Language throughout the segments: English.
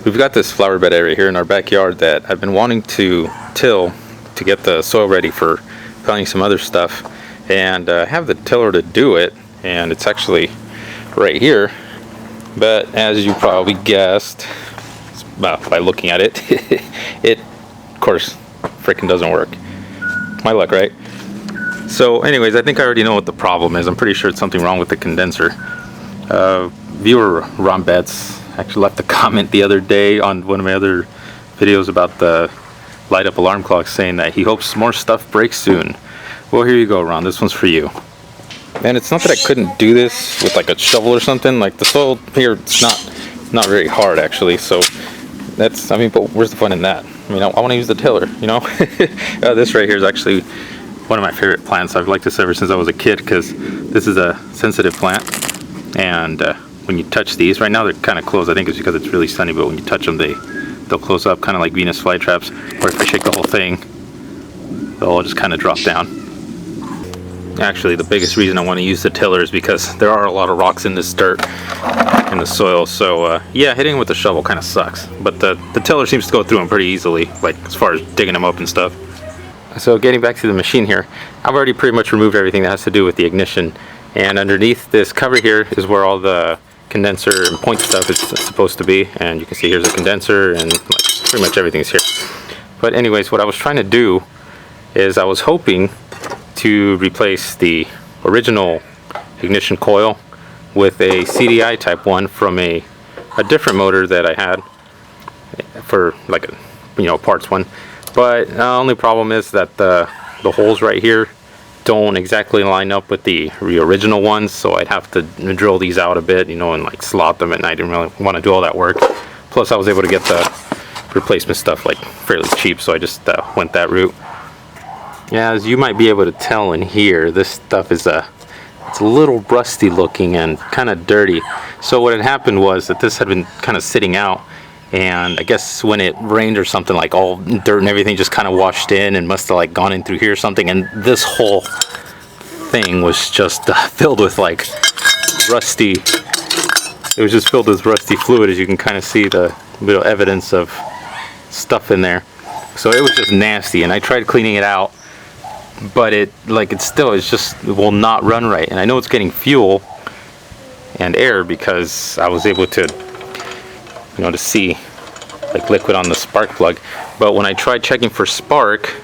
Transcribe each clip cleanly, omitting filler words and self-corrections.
We've got this flower bed area here in our backyard that I've been wanting to till to get the soil ready for planting some other stuff, and have the tiller to do it, and it's actually right here. But as you probably guessed, well, by looking at it, it of course freaking doesn't work. My luck, right? So anyways, I think I already know what the problem is. I'm pretty sure it's something wrong with the condenser. Viewer Ron Betts actually left a comment the other day on one of my other videos about the light up alarm clock, saying that he hopes more stuff breaks soon. Well, here you go, Ron, this one's for you. And it's not that I couldn't do this with like a shovel or something. Like the soil here, it's not very hard actually, so that's, I mean, but where's the fun in that? I mean, I want to use the tiller, you know. This right here is actually one of my favorite plants. I've liked this ever since I was a kid, because this is a sensitive plant, and when you touch these, right now they're kind of closed. I think it's because it's really sunny, but when you touch them, they'll close up, kind of like Venus flytraps. Or if I shake the whole thing, they'll all just kind of drop down. Actually, the biggest reason I want to use the tiller is because there are a lot of rocks in this dirt, in the soil. So yeah, hitting with the shovel kind of sucks, but the tiller seems to go through them pretty easily, like as far as digging them up and stuff. So getting back to the machine here, I've already pretty much removed everything that has to do with the ignition, and underneath this cover here is where all the condenser and point stuff is supposed to be. And you can see here's a condenser, and like pretty much everything's here. But anyways, what I was trying to do is I was hoping to replace the original ignition coil with a CDI type one from a different motor that I had for like a, you know, parts one. But the only problem is that the holes right here don't exactly line up with the original ones, so I'd have to drill these out a bit, you know, and like slot them, and I didn't really want to do all that work. Plus I was able to get the replacement stuff like fairly cheap, so I just went that route. Yeah, as you might be able to tell in here, this stuff is it's a little rusty looking and kind of dirty. So what had happened was that this had been kind of sitting out, and I guess when it rained or something, like all dirt and everything just kind of washed in and must have like gone in through here or something, and this whole thing was just filled with like rusty, it was just filled with rusty fluid. As you can kind of see the little evidence of stuff in there. So it was just nasty, and I tried cleaning it out, but it just will not run right. And I know it's getting fuel and air because I was able to, you know, to see like liquid on the spark plug. But when I tried checking for spark,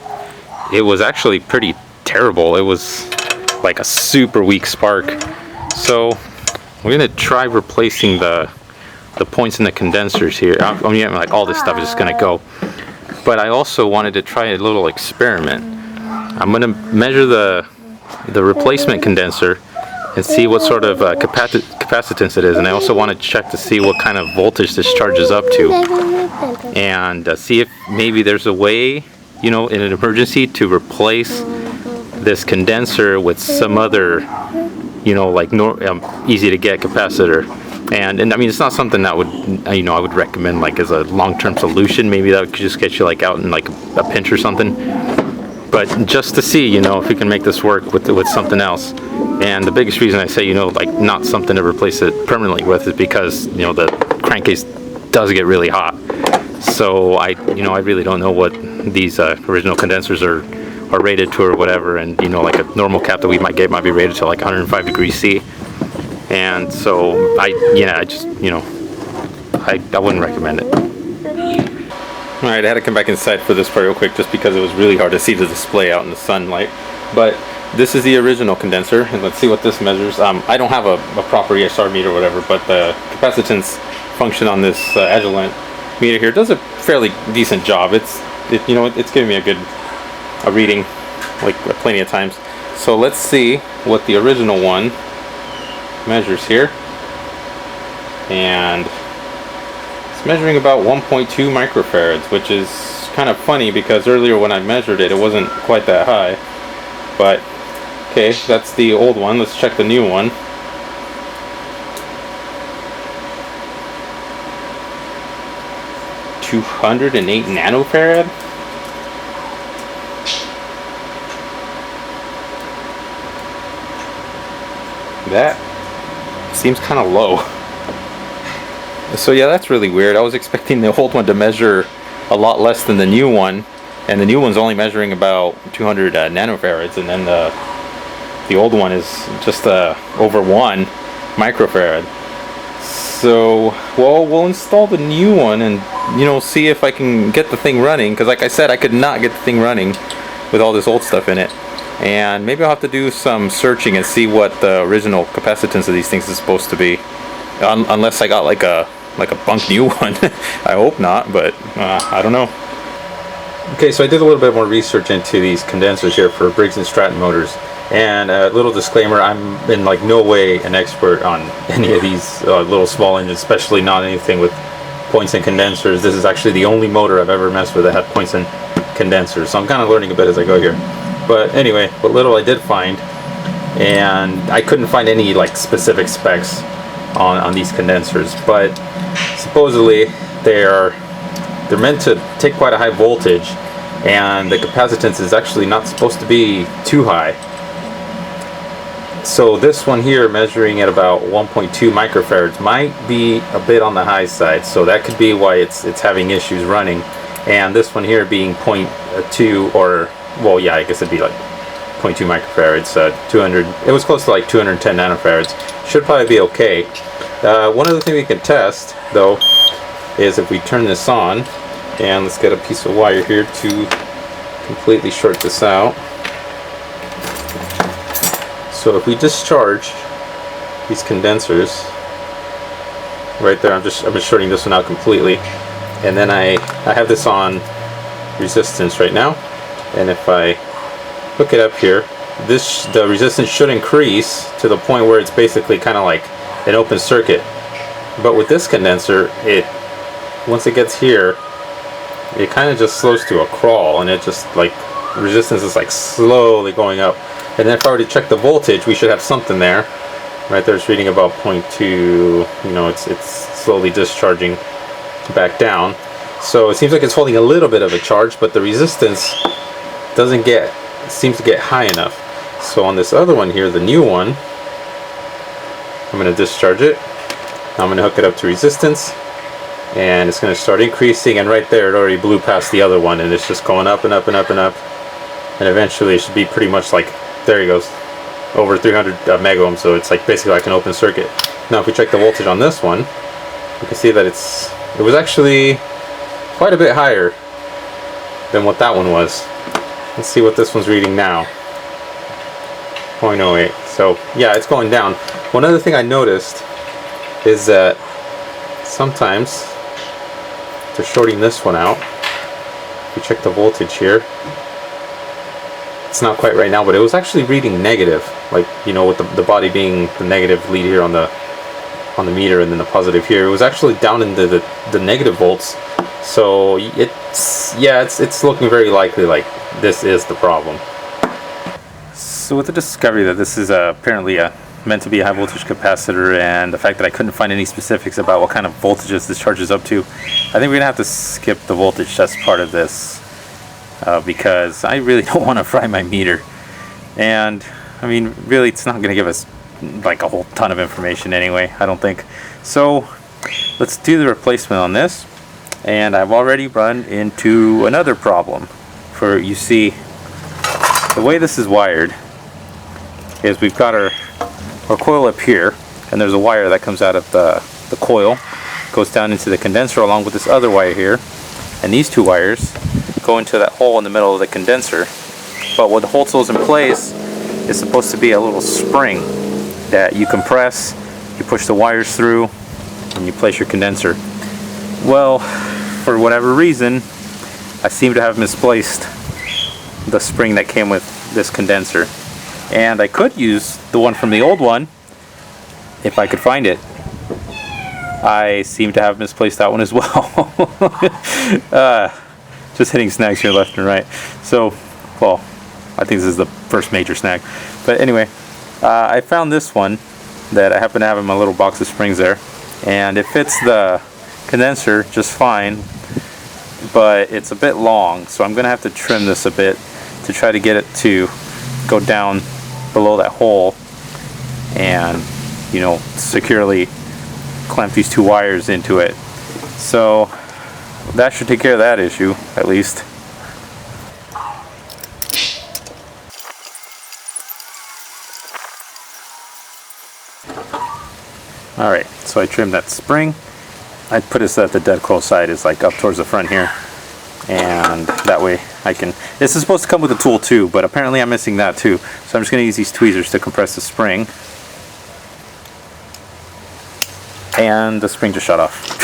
it was actually pretty terrible. It was like a super weak spark. So we're gonna try replacing the points in the condensers here. I mean, like all this stuff is just gonna go. But I also wanted to try a little experiment. I'm going to measure the replacement condenser and see what sort of capacitance it is, and I also want to check to see what kind of voltage this charges up to, and see if maybe there's a way, you know, in an emergency to replace this condenser with some other, you know, like easy to get capacitor. And I mean, it's not something that would, you know, I would recommend like as a long-term solution. Maybe that could just get you like out in like a pinch or something. But just to see, you know, if we can make this work with something else. And the biggest reason I say, you know, like not something to replace it permanently with is because, you know, the crankcase does get really hot. So I really don't know what these original condensers are rated to or whatever. And, you know, like a normal cap that we might get might be rated to like 105 degrees C. And so I wouldn't recommend it. Alright, I had to come back inside for this part real quick just because it was really hard to see the display out in the sunlight. But this is the original condenser, and let's see what this measures. I don't have a proper ESR meter or whatever, but the capacitance function on this Agilent meter here does a fairly decent job. It's giving me a reading like plenty of times. So let's see what the original one measures here. And it's measuring about 1.2 microfarads, which is kind of funny because earlier when I measured it, it wasn't quite that high. But okay, that's the old one. Let's check the new one. (208 nanofarad. That seems kind of low. So yeah, that's really weird. I was expecting the old one to measure a lot less than the new one, and the new one's only measuring about 200 nanofarads, and then the old one is just over 1 microfarad. So, well, we'll install the new one and, you know, see if I can get the thing running, because like I said, I could not get the thing running with all this old stuff in it. And maybe I'll have to do some searching and see what the original capacitance of these things is supposed to be, unless I got like a bunk new one. I hope not, but I don't know. Okay, so I did a little bit more research into these condensers here for Briggs Stratton motors. And a little disclaimer, I'm in like no way an expert on any of these little small engines, especially not anything with points and condensers. This is actually the only motor I've ever messed with that had points and condensers, so I'm kind of learning a bit as I go here. But anyway, what little I did find, and I couldn't find any like specific specs on these condensers, but supposedly they're meant to take quite a high voltage, and the capacitance is actually not supposed to be too high. So this one here, measuring at about 1.2 microfarads, might be a bit on the high side, so that could be why it's having issues running. And this one here being 0.2, or well, yeah, I guess it'd be like 0.2 microfarads, 200. It was close to like 210 nanofarads. Should probably be okay. One other thing we can test though is if we turn this on, and let's get a piece of wire here to completely short this out. So if we discharge these condensers right there, I'm just shorting this one out completely, and then I have this on resistance right now, and if I hook it up here, the resistance should increase to the point where it's basically kind of like an open circuit. But with this condenser, once it gets here, it kind of just slows to a crawl, and it just like resistance is like slowly going up. And then if I were to check the voltage, we should have something there. Right there, it's reading about 0.2. You know, it's slowly discharging back down. So it seems like it's holding a little bit of a charge, but the resistance seems to get high enough. So on this other one here, the new one, I'm going to discharge it. I'm going to hook it up to resistance, and it's going to start increasing. And right there, it already blew past the other one, and it's just going up and up and up and up. And eventually, it should be pretty much like, there he goes, over 300 mega ohms. So it's like basically like an open circuit. Now, if we check the voltage on this one, you can see that it was actually quite a bit higher than what that one was. Let's see what this one's reading now. 0.08. So yeah, it's going down. One other thing I noticed is that sometimes they're shorting this one out. If you check the voltage here, it's not quite right now, but it was actually reading negative, like, you know, with the body being the negative lead here on the meter, and then the positive here. It was actually down into the negative volts. So it's looking very likely like this is the problem. So with the discovery that this is apparently meant to be a high voltage capacitor, and the fact that I couldn't find any specifics about what kind of voltages this charges up to, I think we're gonna have to skip the voltage test part of this, because I really don't want to fry my meter. And I mean, really, it's not going to give us like a whole ton of information anyway, I don't think. So let's do the replacement on this. And I've already run into another problem. You see, the way this is wired is we've got our coil up here, and there's a wire that comes out of the coil, goes down into the condenser along with this other wire here, and these two wires go into that hole in the middle of the condenser. But what holds those in place is supposed to be a little spring that you compress, you push the wires through, and you place your condenser. Well, for whatever reason, I seem to have misplaced the spring that came with this condenser. And I could use the one from the old one if I could find it. I seem to have misplaced that one as well. Just hitting snags here left and right. So, well, I think this is the first major snag. But anyway, I found this one that I happen to have in my little box of springs there, and it fits the condenser just fine, but it's a bit long, so I'm gonna have to trim this a bit to try to get it to go down below that hole and, you know, securely clamp these two wires into it. So that should take care of that issue, at least. Alright, so I trimmed that spring. I put it so that the dead close side is like up towards the front here. And that way I can... This is supposed to come with a tool too, but apparently I'm missing that too. So I'm just going to use these tweezers to compress the spring. And the spring just shut off.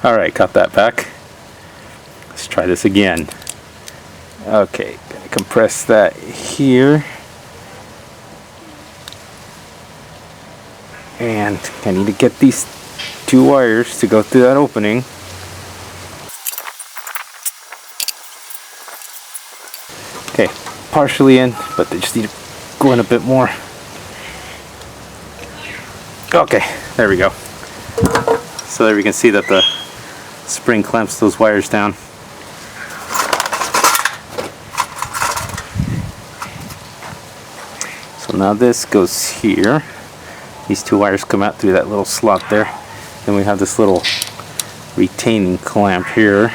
Alright, got that back. Let's try this again. Okay, gonna compress that here. And I need to get these two wires to go through that opening. Okay, partially in, but they just need to go in a bit more. Okay, there we go. So there we can see that the spring clamps those wires down. So now this goes here. These two wires come out through that little slot there. Then we have this little retaining clamp here.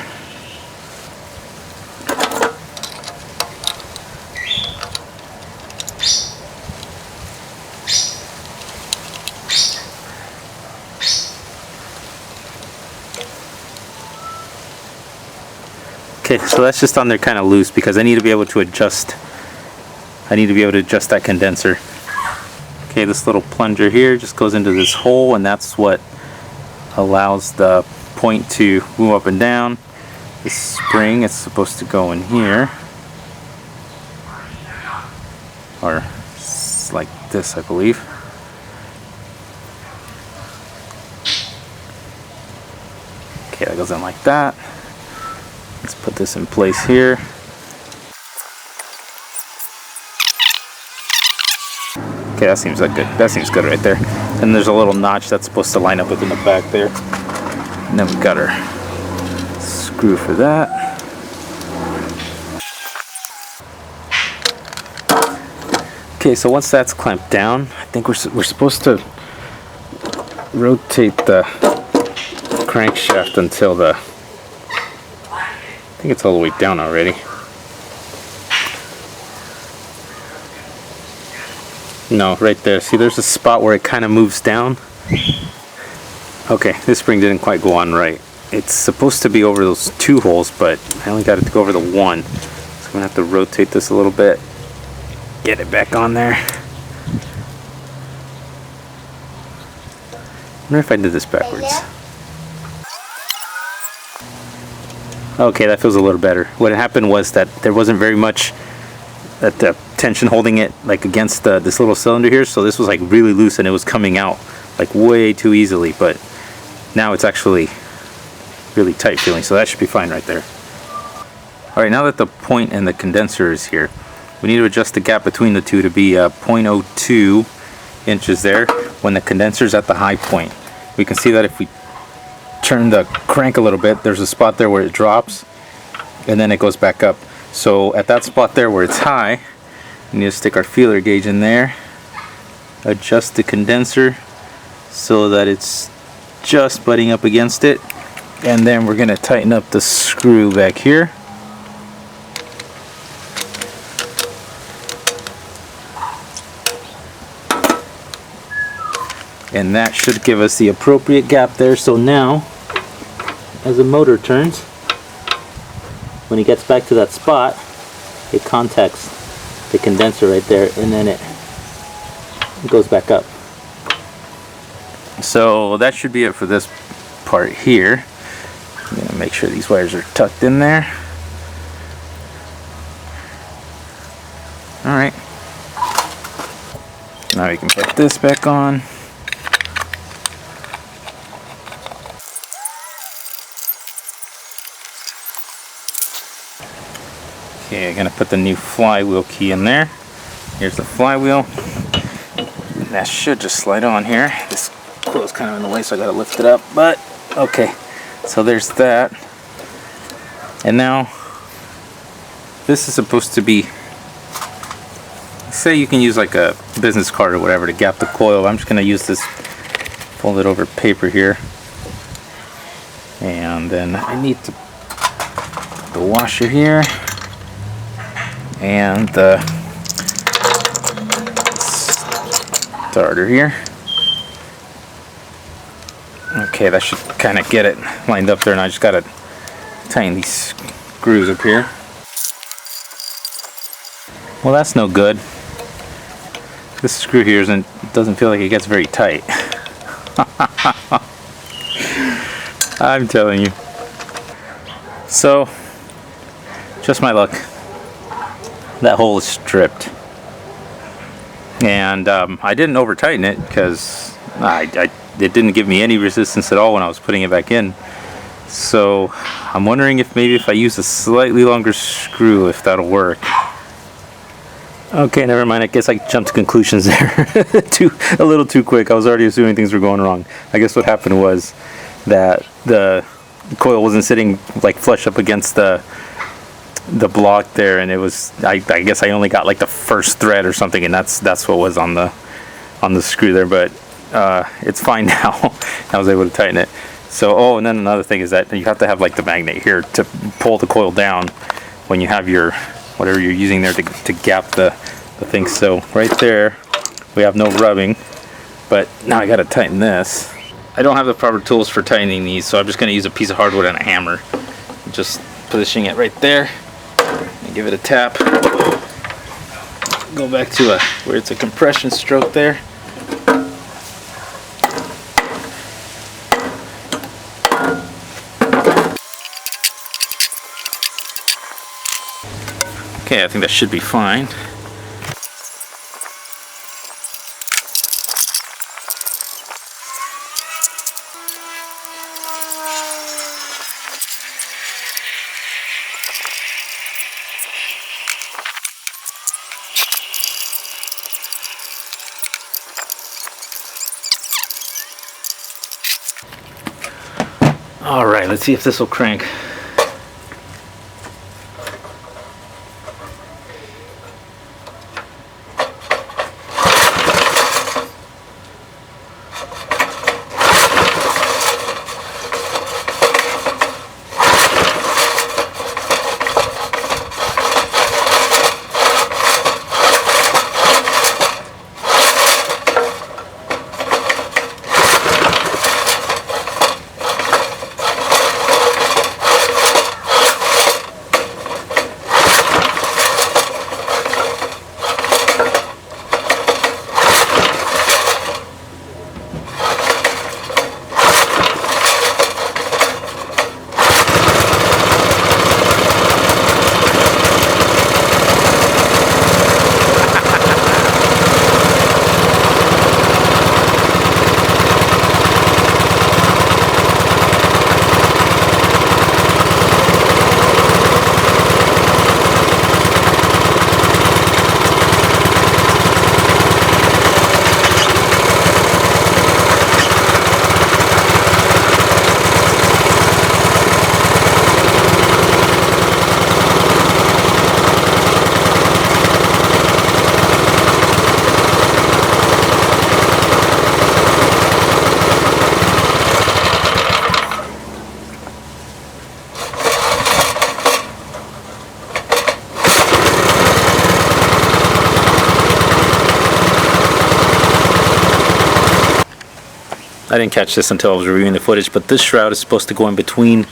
Okay, so that's just on there kind of loose because I need to be able to adjust. I need to be able to adjust that condenser. Okay, this little plunger here just goes into this hole, and that's what allows the point to move up and down. This spring is supposed to go in here, or like this, I believe. Okay, that goes in like that. Let's put this in place here. Okay, that seems like good. That seems good right there. And there's a little notch that's supposed to line up within the back there. And then we got our screw for that. Okay, so once that's clamped down, I think we're supposed to rotate the crankshaft until the... I think it's all the way down already. No, right there. See, there's a spot where it kind of moves down. Okay, this spring didn't quite go on right. It's supposed to be over those two holes, but I only got it to go over the one. So I'm going to have to rotate this a little bit. Get it back on there. I wonder if I did this backwards. Okay, that feels a little better. What happened was that there wasn't very much tension holding it like against this little cylinder here, so this was like really loose and it was coming out like way too easily, but now it's actually really tight feeling, so that should be fine right there. Alright, now that the point and the condenser is here, we need to adjust the gap between the two to be 0.02 inches there when the condenser's at the high point. We can see that if we turn the crank a little bit, there's a spot there where it drops and then it goes back up. So at that spot there where it's high, we need to stick our feeler gauge in there, adjust the condenser so that it's just butting up against it, and then we're going to tighten up the screw back here. And that should give us the appropriate gap there. So now, as the motor turns, when it gets back to that spot, it contacts the condenser right there, and then it goes back up. So that should be it for this part here. I'm going to make sure these wires are tucked in there. Alright. Now we can put this back on. Okay, I'm going to put the new flywheel key in there. Here's the flywheel. And that should just slide on here. This clothes kind of in the way, so I got to lift it up. But, okay. So there's that. And now this is supposed to be, say you can use like a business card or whatever to gap the coil. I'm just going to use this folded over paper here, and then I need to put the washer here and the starter here. Okay, that should kind of get it lined up there, and I just got to tighten these screws up here. Well, that's no good. This screw here doesn't feel like it gets very tight. I'm telling you. So, just my luck. That hole is stripped. And I didn't over tighten it because it didn't give me any resistance at all when I was putting it back in. So I'm wondering if maybe if I use a slightly longer screw, if that'll work. Okay, never mind. I guess I jumped to conclusions there a little too quick. I was already assuming things were going wrong. I guess what happened was that the coil wasn't sitting like flush up against the block there, and it was I guess I only got like the first thread or something, and that's what was on the screw there. But it's fine now. I was able to tighten it. So and then another thing is that you have to have like the magnet here to pull the coil down when you have your whatever you're using there to gap the thing. So right there we have no rubbing, but now I got to tighten this. I don't have the proper tools for tightening these, so I'm just going to use a piece of hardwood and a hammer. Just positioning it right there and give it a tap. Go back to where it's a compression stroke there. Okay, I think that should be fine. All right, let's see if this will crank. I didn't catch this until I was reviewing the footage, but this shroud is supposed to go in between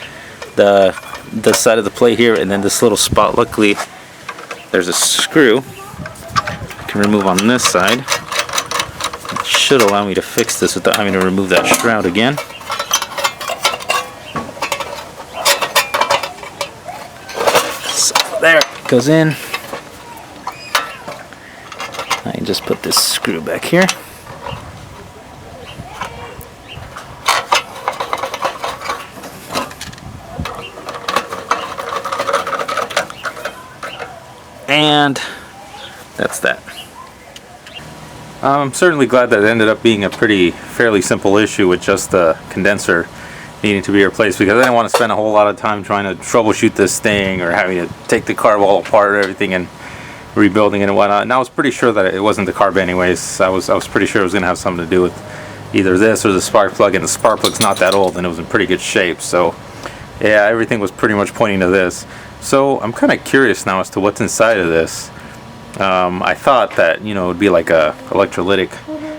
the side of the plate here and then this little spot. Luckily, there's a screw I can remove on this side. It should allow me to fix this without having to remove that shroud again. So there it goes in. I can just put this screw back here. And that's that. I'm certainly glad that it ended up being a fairly simple issue with just the condenser needing to be replaced, because I didn't want to spend a whole lot of time trying to troubleshoot this thing or having to take the carb all apart or everything and rebuilding it and whatnot. And I was pretty sure that it wasn't the carb anyways. I was pretty sure it was going to have something to do with either this or the spark plug, and the spark plug's not that old and it was in pretty good shape. So yeah, everything was pretty much pointing to this. So I'm kind of curious now as to what's inside of this. I thought that, you know, it would be like a electrolytic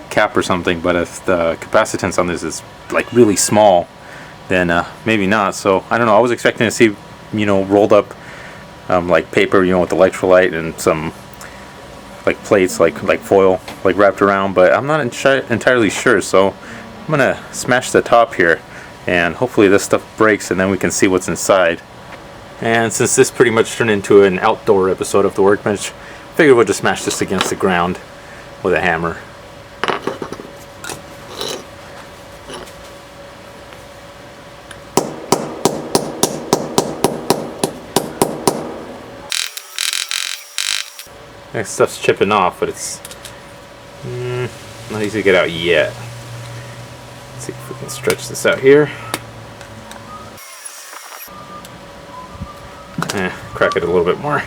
cap or something, but if the capacitance on this is like really small, then maybe not. So I don't know, I was expecting to see, you know, rolled up like paper, you know, with electrolyte and some like plates, like foil, like wrapped around, but I'm not entirely sure. So I'm gonna smash the top here, and hopefully this stuff breaks, and then we can see what's inside. And since this pretty much turned into an outdoor episode of the Workbench, I figured we'll just smash this against the ground with a hammer. That stuff's chipping off, but it's not easy to get out yet. Let's see if we can stretch this out here. Crack it a little bit more.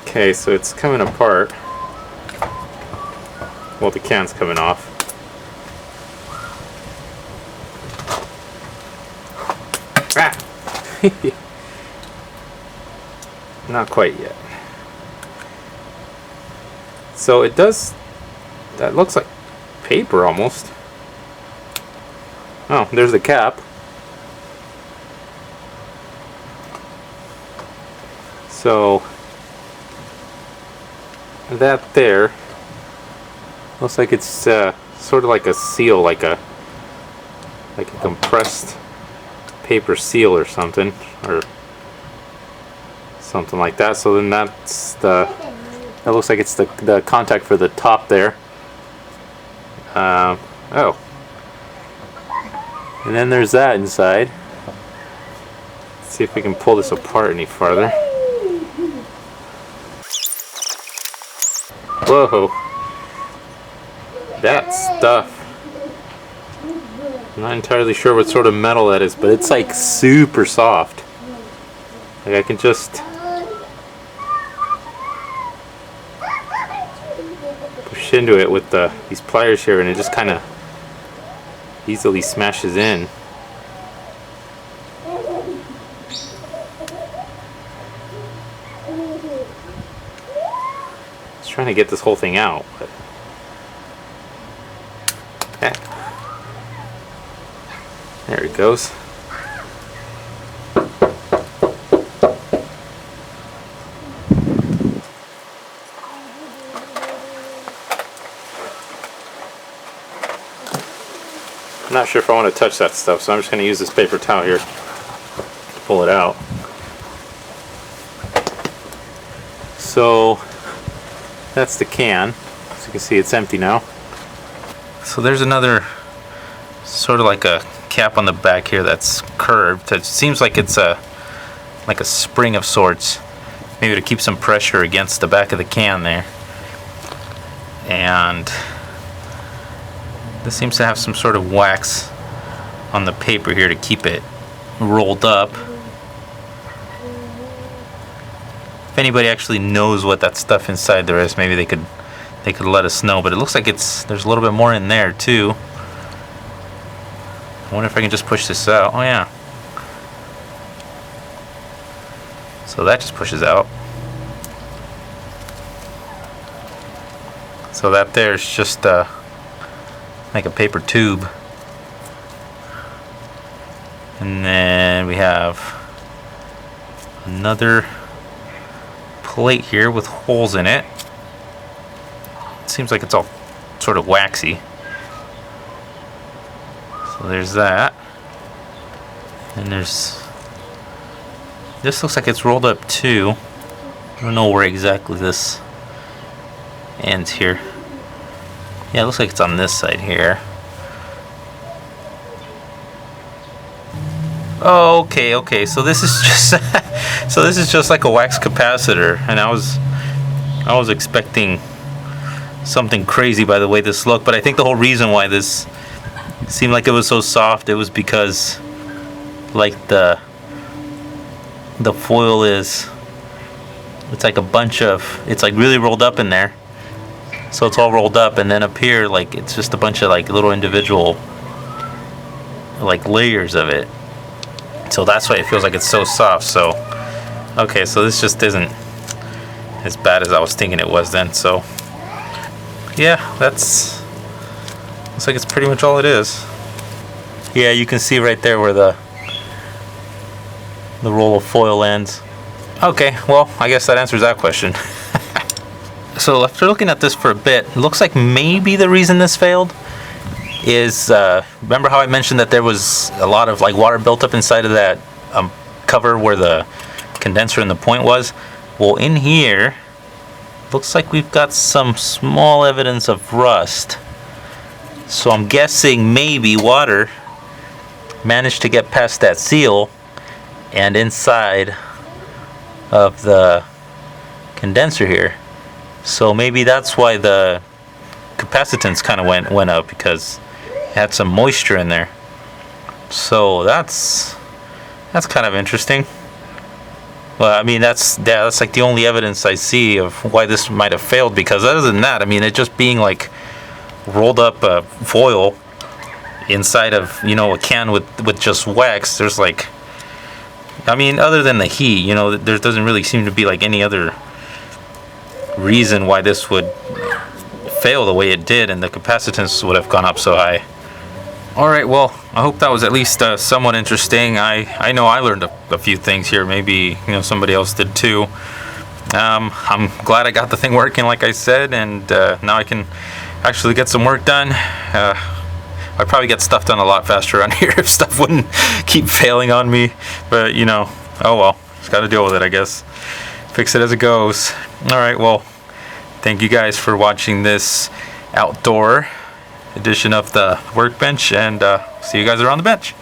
Okay, so it's coming apart. Well, the can's coming off. Ah! Not quite yet. So it does, that looks like paper almost. Oh, there's the cap. So that there looks like it's sort of like a seal, like a compressed paper seal or something, or something like that. So then that's that looks like it's the contact for the top there. Oh, and then there's that inside. Let's see if we can pull this apart any farther. Whoa, that stuff. I'm not entirely sure what sort of metal that is, but it's like super soft. Like I can just push into it with these pliers here, and it just kind of easily smashes in. Just trying to get this whole thing out, but there it goes. I'm not sure if I want to touch that stuff, so I'm just going to use this paper towel here to pull it out. So that's the can. As you can see, it's empty now. So there's another sort of like a cap on the back here that's curved. It seems like it's like a spring of sorts, maybe to keep some pressure against the back of the can there. And this seems to have some sort of wax on the paper here to keep it rolled up. If anybody actually knows what that stuff inside there is, maybe they could let us know. But it looks like there's a little bit more in there too. I wonder if I can just push this out. Oh yeah. So that just pushes out. So that there's just like a paper tube. And then we have another plate here with holes in it. It seems like it's all sort of waxy. So there's that. And there's, this looks like it's rolled up too. I don't know where exactly this ends here. Yeah, it looks like it's on this side here. Oh, okay. So this is just so this is just like a wax capacitor, and I was expecting something crazy by the way this looked, but I think the whole reason why this it seemed like it was so soft. It was because like the foil is, it's like a bunch of, it's like really rolled up in there. So it's all rolled up, and then up here, like, it's just a bunch of like little individual like layers of it. So that's why it feels like it's so soft. So okay, so this just isn't as bad as I was thinking it was then. So yeah, that's, looks like it's pretty much all it is. Yeah, you can see right there where the roll of foil ends. Okay, well, I guess that answers that question. So after looking at this for a bit, it looks like maybe the reason this failed is, remember how I mentioned that there was a lot of like water built up inside of that cover where the condenser and the point was? Well, in here, looks like we've got some small evidence of rust. So I'm guessing maybe water managed to get past that seal and inside of the condenser here. So maybe that's why the capacitance kind of went up, because it had some moisture in there. So that's kind of interesting. Well, I mean, that's like the only evidence I see of why this might have failed, because other than that, I mean, it just being like rolled up foil inside of, you know, a can with just wax, there's like, I mean, other than the heat, you know, there doesn't really seem to be like any other reason why this would fail the way it did, and the capacitance would have gone up so high. Alright, well, I hope that was at least somewhat interesting. I know I learned a few things here. Maybe, you know, somebody else did too. I'm glad I got the thing working, like I said, and now I can actually get some work done. I'd probably get stuff done a lot faster around here if stuff wouldn't keep failing on me. But, you know, oh well, just gotta deal with it, I guess. Fix it as it goes. Alright, well, thank you guys for watching this outdoor edition of the Workbench, and see you guys around the bench.